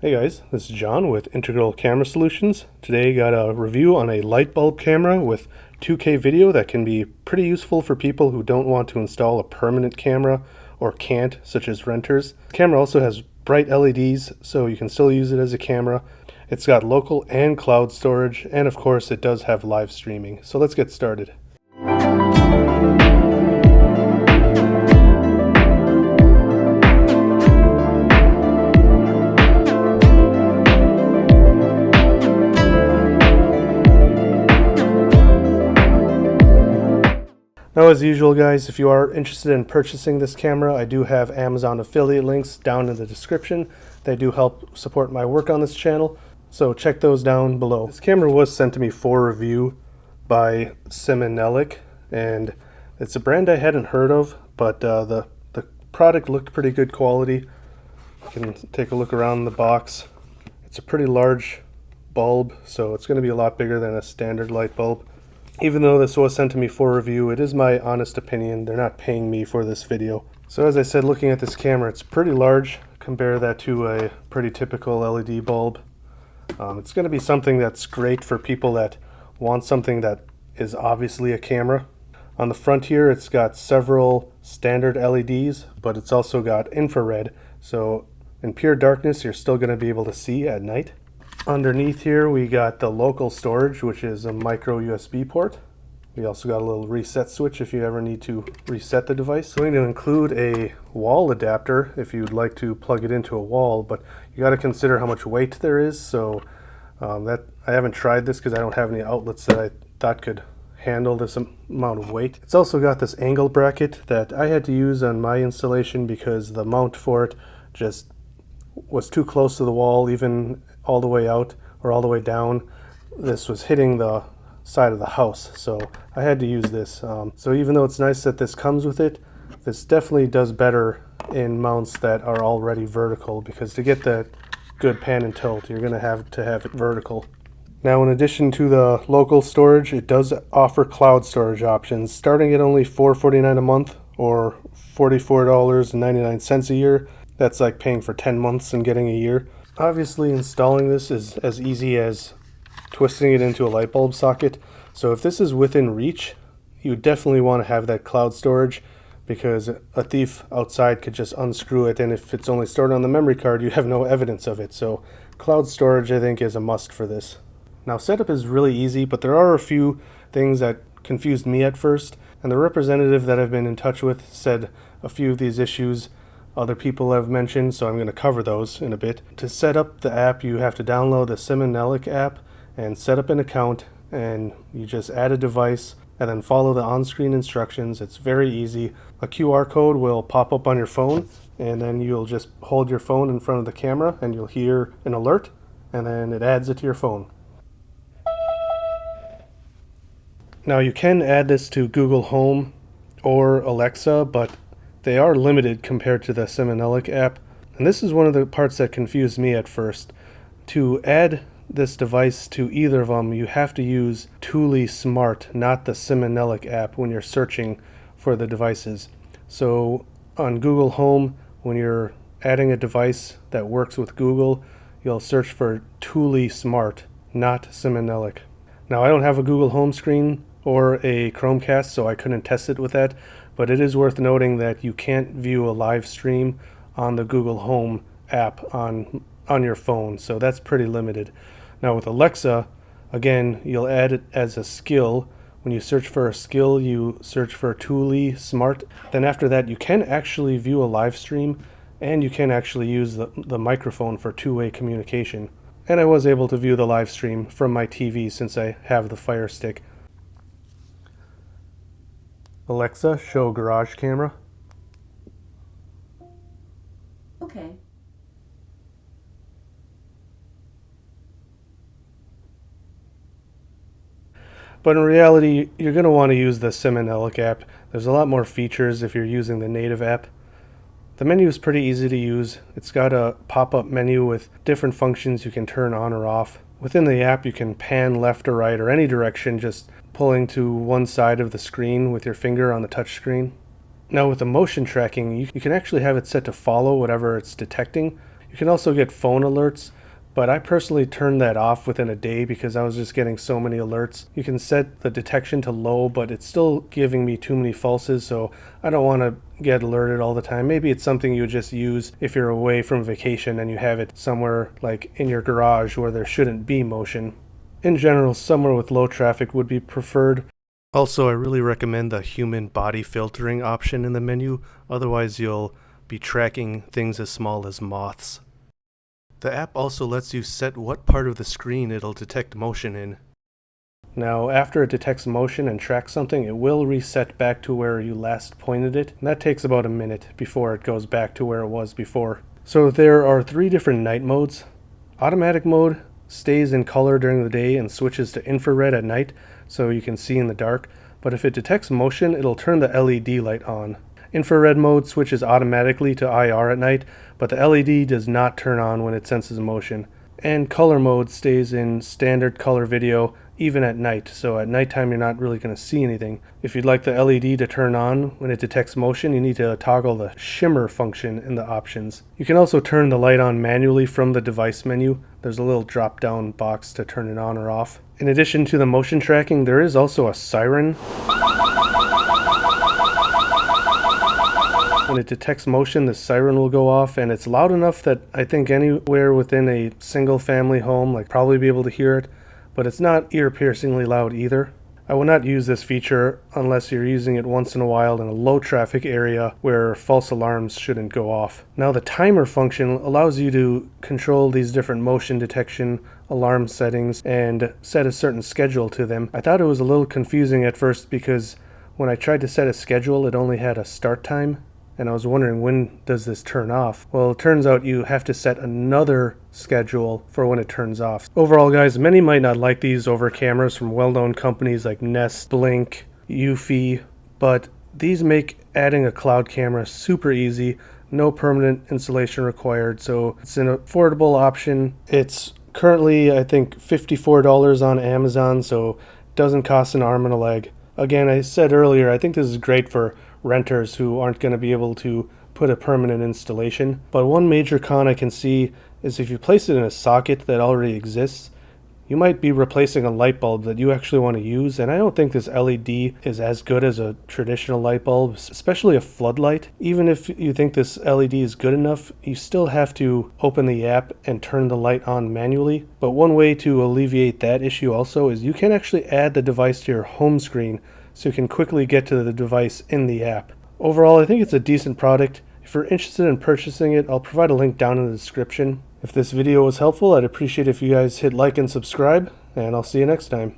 Hey guys, this is John with Integral Camera Solutions. Today got a review on a light bulb camera with 2K video that can be pretty useful for people who don't want to install a permanent camera or can't, such as renters. The camera also has bright LEDs, so you can still use it as a camera. It's got local and cloud storage, and of course it does have live streaming. So let's get started. Now, as usual guys, if you are interested in purchasing this camera, I do have Amazon affiliate links down in the description. They do help support my work on this channel, so check those down below. This camera was sent to me for review by Symynelec, and it's a brand I hadn't heard of, but the product looked pretty good quality. You can take a look around the box. It's a pretty large bulb, so it's going to be a lot bigger than a standard light bulb. Even though this was sent to me for review, it is my honest opinion. They're not paying me for this video. So as I said, looking at this camera, it's pretty large. Compare that to a pretty typical LED bulb. It's going to be something that's great for people that want something that is obviously a camera. On the front here, it's got several standard LEDs, but it's also got infrared. So in pure darkness, you're still going to be able to see at night. Underneath here we got the local storage, which is a micro USB port. We also got a little reset switch if you ever need to reset the device. I'm going to include a wall adapter if you'd like to plug it into a wall, but you got to consider how much weight there is. So that I haven't tried this because I don't have any outlets that I thought could handle this amount of weight. It's also got this angle bracket that I had to use on my installation because the mount for it just was too close to the wall, even all the way out or all the way down. This was hitting the side of the house, so I had to use this. So even though it's nice that this comes with it, this definitely does better in mounts that are already vertical, because to get that good pan and tilt, you're going to have it vertical. Now, in addition to the local storage, it does offer cloud storage options, starting at only $449 a month or $44.99 a year. That's like paying for 10 months and getting a year. Obviously, installing this is as easy as twisting it into a light bulb socket. So if this is within reach, you definitely want to have that cloud storage, because a thief outside could just unscrew it, and if it's only stored on the memory card, you have no evidence of it. So cloud storage, I think, is a must for this. Now, setup is really easy, but there are a few things that confused me at first, and the representative that I've been in touch with said a few of these issues other people have mentioned, so I'm going to cover those in a bit. To set up the app, you have to download the Symynelec app and set up an account, and you just add a device and then follow the on-screen instructions. It's very easy. A QR code will pop up on your phone, and then you'll just hold your phone in front of the camera and you'll hear an alert, and then it adds it to your phone. Now, you can add this to Google Home or Alexa, but they are limited compared to the Symynelec app, and this is one of the parts that confused me at first. To add this device to either of them, you have to use Thule Smart, not the Symynelec app, when you're searching for the devices. So on Google Home, when you're adding a device that works with Google, you'll search for Thule Smart, not Symynelec. Now, I don't have a Google Home screen or a Chromecast, so I couldn't test it with that. But it is worth noting that you can't view a live stream on the Google Home app on your phone, so that's pretty limited. Now with Alexa, again, you'll add it as a skill. When you search for a skill, you search for Thule Smart. Then after that, you can actually view a live stream, and you can actually use the microphone for two-way communication. And I was able to view the live stream from my TV since I have the Fire Stick. Alexa, show garage camera. Okay. But in reality, you're going to want to use the Symynelec app. There's a lot more features if you're using the native app. The menu is pretty easy to use. It's got a pop-up menu with different functions you can turn on or off. Within the app, you can pan left or right or any direction, just pulling to one side of the screen with your finger on the touch screen. Now with the motion tracking, you can actually have it set to follow whatever it's detecting. You can also get phone alerts, but I personally turned that off within a day because I was just getting so many alerts. You can set the detection to low, but it's still giving me too many falses, so I don't want to get alerted all the time. Maybe it's something you would just use if you're away from vacation and you have it somewhere like in your garage where there shouldn't be motion. In general, somewhere with low traffic would be preferred. Also, I really recommend the human body filtering option in the menu, otherwise you'll be tracking things as small as moths. The app also lets you set what part of the screen it'll detect motion in. Now, after it detects motion and tracks something, it will reset back to where you last pointed it, and that takes about a minute before it goes back to where it was before. So there are 3 different night modes. Automatic mode stays in color during the day and switches to infrared at night, so you can see in the dark, but if it detects motion, it'll turn the LED light on. Infrared mode switches automatically to IR at night, but the LED does not turn on when it senses motion. And color mode stays in standard color video even at night, so at nighttime you're not really going to see anything. If you'd like the LED to turn on when it detects motion, you need to toggle the shimmer function in the options. You can also turn the light on manually from the device menu. There's a little drop down box to turn it on or off. In addition to the motion tracking, there is also a siren. When it detects motion, the siren will go off, and it's loud enough that I think anywhere within a single family home, like, probably be able to hear it, but it's not ear-piercingly loud either. I will not use this feature unless you're using it once in a while in a low traffic area where false alarms shouldn't go off. Now, the timer function allows you to control these different motion detection alarm settings and set a certain schedule to them. I thought it was a little confusing at first because when I tried to set a schedule, it only had a start time, and I was wondering, when does this turn off? Well, it turns out you have to set another schedule for when it turns off. Overall, guys, many might not like these over cameras from well-known companies like Nest, Blink, Eufy, but these make adding a cloud camera super easy, no permanent installation required, so it's an affordable option. It's currently, I think, $54 on Amazon, so it doesn't cost an arm and a leg. Again, I said earlier, I think this is great for renters who aren't going to be able to put a permanent installation. But one major con I can see is if you place it in a socket that already exists, you might be replacing a light bulb that you actually want to use, and I don't think this LED is as good as a traditional light bulb, especially a floodlight. Even if you think this LED is good enough, you still have to open the app and turn the light on manually. But one way to alleviate that issue also is you can actually add the device to your home screen so you can quickly get to the device in the app. Overall, I think it's a decent product. If you're interested in purchasing it, I'll provide a link down in the description. If this video was helpful, I'd appreciate if you guys hit like and subscribe, and I'll see you next time.